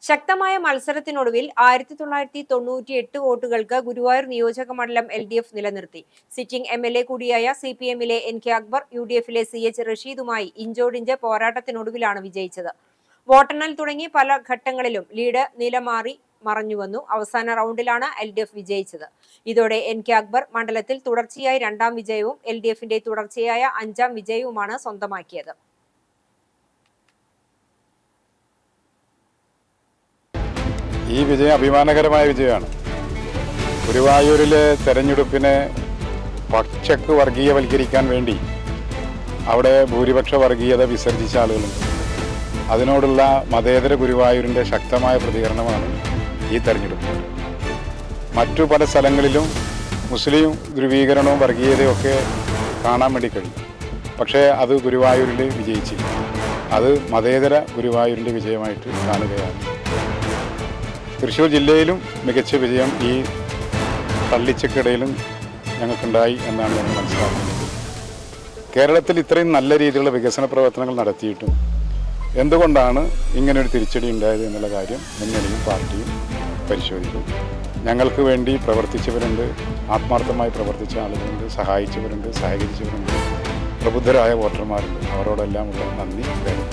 ശക്തമായ മത്സരത്തിനൊടുവിൽ 1998 വോട്ടുകൾക്ക് ഗുരുവായൂർ നിയോജക മണ്ഡലം LDF നിലനിർത്തി. സിറ്റിംഗ് MLA കൂടിയായ CPM-ലെ NK അക്ബർ UDF-ലെ CH റഷീദുമായി ഇഞ്ചോടിഞ്ച് പോരാട്ടത്തിനൊടുവിലാണ് വിജയിച്ചത്. വോട്ടെണ്ണൽ തുടങ്ങി പല ഘട്ടങ്ങളിലും ലീഡ് നിലമാറി മറഞ്ഞുവന്നു. അവസാന റൗണ്ടിലാണ് LDF വിജയിച്ചത്. ഇതോടെ NK അക്ബർ മണ്ഡലത്തിൽ തുടർച്ചയായ രണ്ടാം വിജയവും LDF-ന്റെ തുടർച്ചയായ 5ാം വിജയവുമാണ് സ്വന്തമാക്കിയത്. ഈ വിജയം അഭിമാനകരമായ വിജയമാണ്. ഗുരുവായൂരിലെ തെരഞ്ഞെടുപ്പിനെ പക്ഷക്ക് വർഗീയവൽക്കരിക്കാൻ വേണ്ടി അവിടെ ഭൂരിപക്ഷ വർഗീയത വിസർജിച്ച ആളുകളുണ്ട്. അതിനോടുള്ള മതേതര ഗുരുവായൂരിൻ്റെ ശക്തമായ പ്രതികരണമാണ് ഈ തെരഞ്ഞെടുപ്പ്. മറ്റു പല സ്ഥലങ്ങളിലും മുസ്ലിം ധ്രുവീകരണവും വർഗീയതയും ഒക്കെ കാണാൻ വേണ്ടി കഴിയും. പക്ഷേ അത് ഗുരുവായൂരിൽ വിജയിച്ചില്ല. അത് മതേതര ഗുരുവായൂരിൻ്റെ വിജയമായിട്ട് കാണുകയാണ്. തൃശ്ശൂർ ജില്ലയിലും മികച്ച വിജയം ഈ തള്ളിച്ചക്കിടയിലും ഞങ്ങൾക്കുണ്ടായി എന്നാണ് ഞങ്ങൾ മനസ്സിലാക്കുന്നത്. കേരളത്തിൽ ഇത്രയും നല്ല രീതിയിലുള്ള വികസന പ്രവർത്തനങ്ങൾ നടത്തിയിട്ടും എന്തുകൊണ്ടാണ് ഇങ്ങനൊരു തിരിച്ചടി ഉണ്ടായത് എന്നുള്ള കാര്യം മുന്നണിയും പാർട്ടിയും പരിശോധിക്കും. ഞങ്ങൾക്ക് വേണ്ടി പ്രവർത്തിച്ചവരുണ്ട്, ആത്മാർത്ഥമായി പ്രവർത്തിച്ച ആളുകളുണ്ട്, സഹായിച്ചവരുണ്ട്, സഹകരിച്ചവരുണ്ട്, പ്രബുദ്ധരായ വോട്ടർമാരുണ്ട്. അവരോടെല്ലാം ഉള്ള നന്ദി.